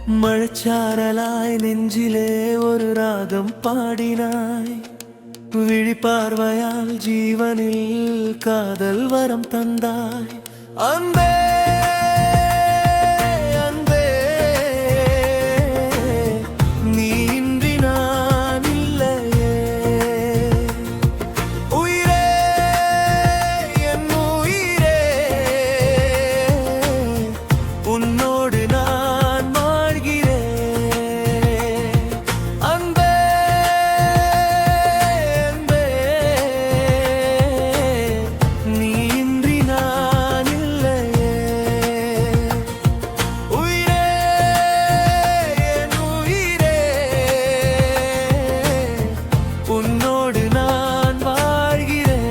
மழைச்சாரலாய் நெஞ்சிலே ஒரு ராகம் பாடினாய். விழிப்பார்வையால் ஜீவனில் காதல் வரம் தந்தாய். அன்பே அன்பே, நீ இன்றி நான் இல்லையே. உயிரே என் உயிரே, உன்னோடு நான் வாழ்கிறேன். அன்பே அன்பே, நீ இன்றி நான் இல்லையே. உயிரே என் உயிரே, உன்னோடு நான் வாழ்கிறேன்.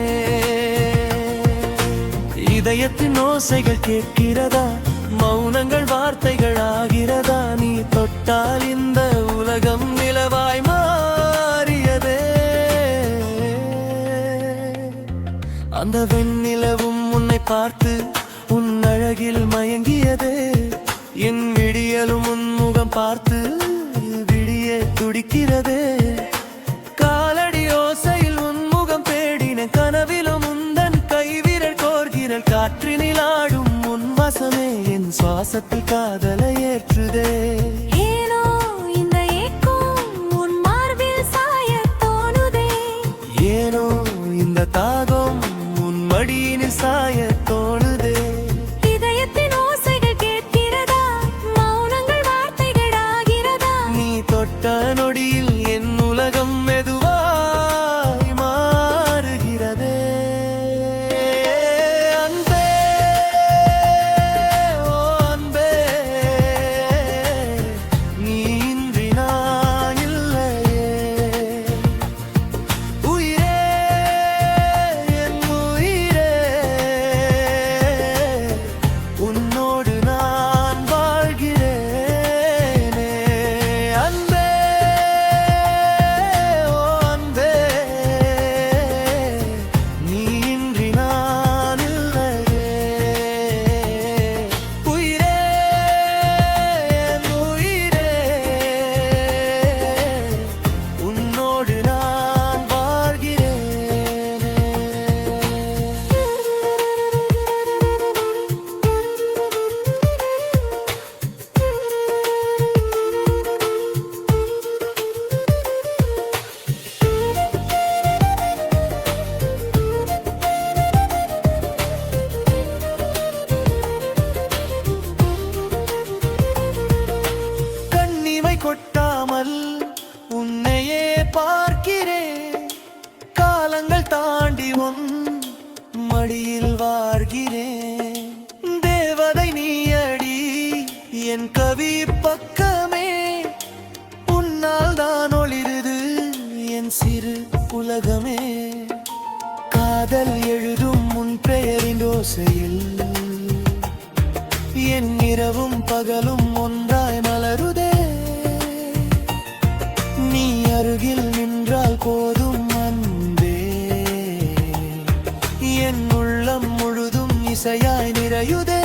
இதயத்தின் ஓசைகள் கேட்கிறதா? மௌனங்கள் வார்த்தைகள் ஆகிறதா? நீ தொட்டால் இந்த உலகம் நிலவாய் மாறியதே. அந்த வெண்ணிலவும் உன்னை பார்த்து உன் அழகில் மயங்கியதே. என் விடியலும் உன் முகம் பார்த்து விடிய துடிக்கிறதே. காலடி ஓசையில் உன் முகம் தேடின, கனவிலும் உந்தன் கைவிரல் கோர்கிரல் காற்றினில் ஆடும் உன் வசமே என் சுவாசத்தில் காதலை ஏற்றுதே. ஏனோ இந்த ஏக்கம் உன் மார்பில் சாயத் தோணுதே. ஏனோ இந்த தாகம் உன் மடியினில் சாயத் தோணுதே. இதயத்தின் ஓசைகள் கேட்கிறதா? மௌனங்கள் வார்த்தைகள் ஆகிறதா? நீ தொட்ட நொடியில் என் உலகம் மெதுவாய் மாறுகிறதே. அன்பே ஓ அன்பே, நீ இன்றி நான் இல்லையே. உயிரே என் உயிரே, உன்னோடு நான் வாழ்கிறேனே. அன்பே ஓ அன்பே, நீ இன்றி நான் இல்லையே. உயிரே என் உயிரே, உன்னோடு நான் வாழ்கிறேனே. கண்ணிமை கொட்டாமல் உன்னையே பார்க்கிறேன். காலங்கள் தாண்டி உன் மடியில் வாழ்கிறேன். தேவதை நீயடி என் கவி பக்கமே. உன்னால் தான் ஒளிருது என் சிறு உலகமே. காதல் எழுதும் உன் பெயரின் ஓசையில் என் இரவும் பகலும் ஒன்றாய் மலருதே. நீ அருகில் நின்றால் போதும் அன்பே, என் உள்ளம் முழுதும் இசையாய் நிறையுதே.